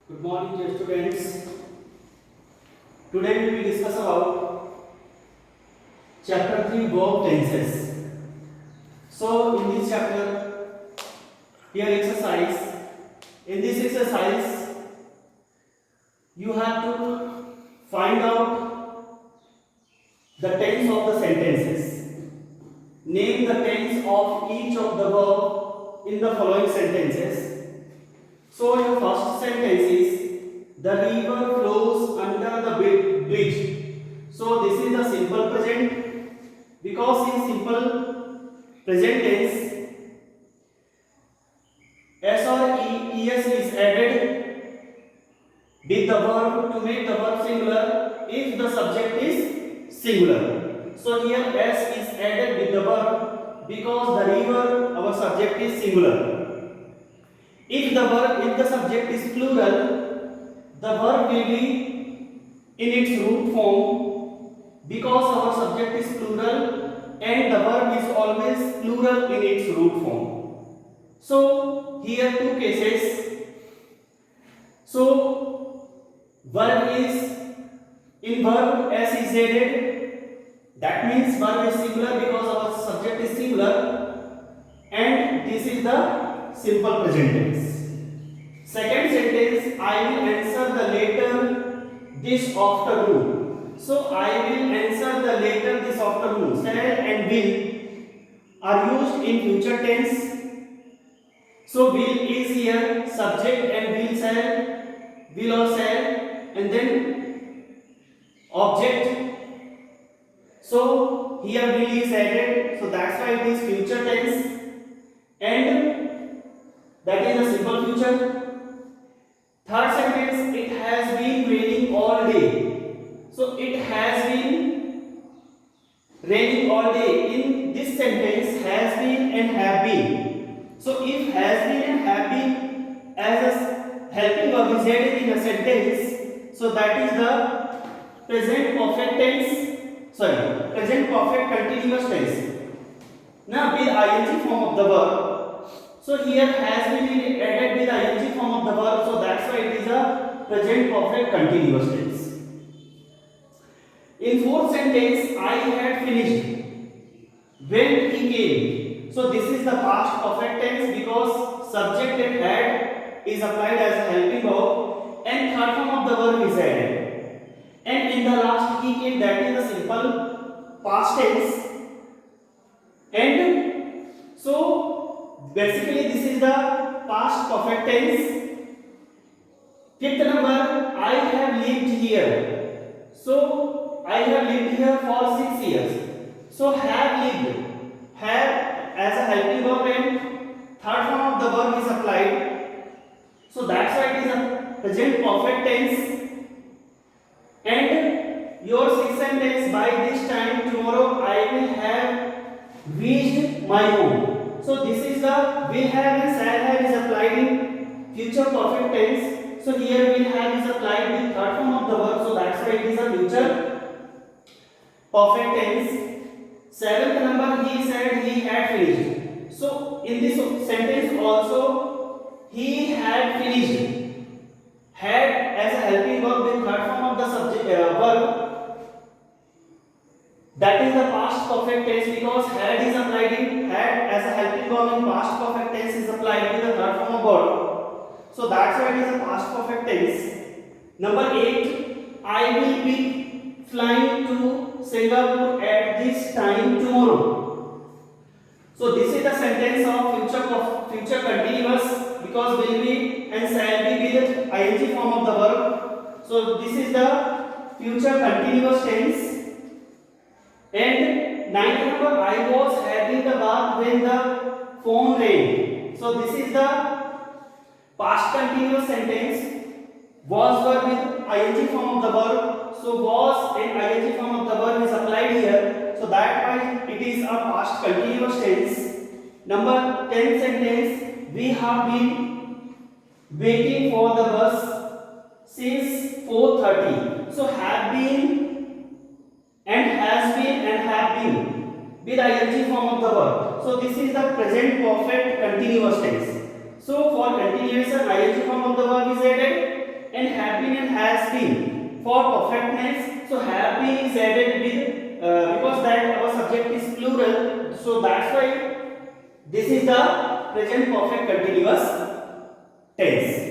Good morning, dear students. Today we will discuss about chapter 3 verb tenses. So in this chapter, here exercise. In this exercise, you have to find out the tense of the sentences. Name the tense of each of the verb in the following sentences. So your first sentence is the river flows under the bridge. So this is the simple present, because in simple present tense s or es is added with the verb to make the verb singular if the subject is singular. So here s is added with the verb because the river, our subject, is singular. If the subject is plural, the verb will be in its root form because our subject is plural and the verb is always plural in its root form. So here two cases. So verb is in verb s is added. That means verb is singular because our subject is singular, and this is the simple present tense. Second sentence, I will answer the letter this afternoon. So I will answer the letter this afternoon. Shall and will are used in future tense. So will is here subject and will or shall, and then object. So here will is added. So that's why it is future tense, and that is the simple future. Third sentence, it has been raining all day. So it has been raining all day. In this sentence, has been and have been. So if has been and have been as a helping verb is added in a sentence, so that is the present perfect tense. Present perfect continuous tense. Now with ing form of the verb. So here has been added with ing form of the verb, so that's why it is a present perfect continuous tense. In fourth sentence, I had finished when he came. So this is the past perfect tense because subject and had is applied as a helping verb and third form of the verb is added. And in the last he came, that is the simple past tense. And so basically this is the past perfect tense. Fifth number, I have lived here. So I have lived here for 6 years. So have lived, have as a helping verb and third form of the verb is applied. So that's why it is a present perfect tense. And your sixth sentence, by this time tomorrow I will have reached my home. So this is the will have and shall have is applied in future perfect tense. So here will have is applied with third form of the verb. So that's why it is a future perfect tense. Seventh number, he said he had finished. So in this sentence also he had finished. Had as a helping verb with third form of the subject verb. That is the past perfect tense because had is applied in had as a helping verb in past perfect tense is applied with the third form of verb. So that's why it is a past perfect tense. Number 8, I will be flying to Singapore at this time tomorrow. So this is the sentence of future continuous because will be and shall be with ing form of the verb. So this is the future continuous tense. And ninth number, I was having the bath when the phone rang. So this is the past continuous sentence. Was verb with ing form of the verb. So was and ing form of the verb is applied here. So that why it is a past continuous tense. Number 10 sentence, we have been waiting for the bus since 4:30. So have been and has been and have been with ing form of the verb. So this is the present perfect continuous tense. So for continuation ing form of the verb is added for perfectness, so have been is added with because that our subject is plural, so that's why this is the present perfect continuous tense.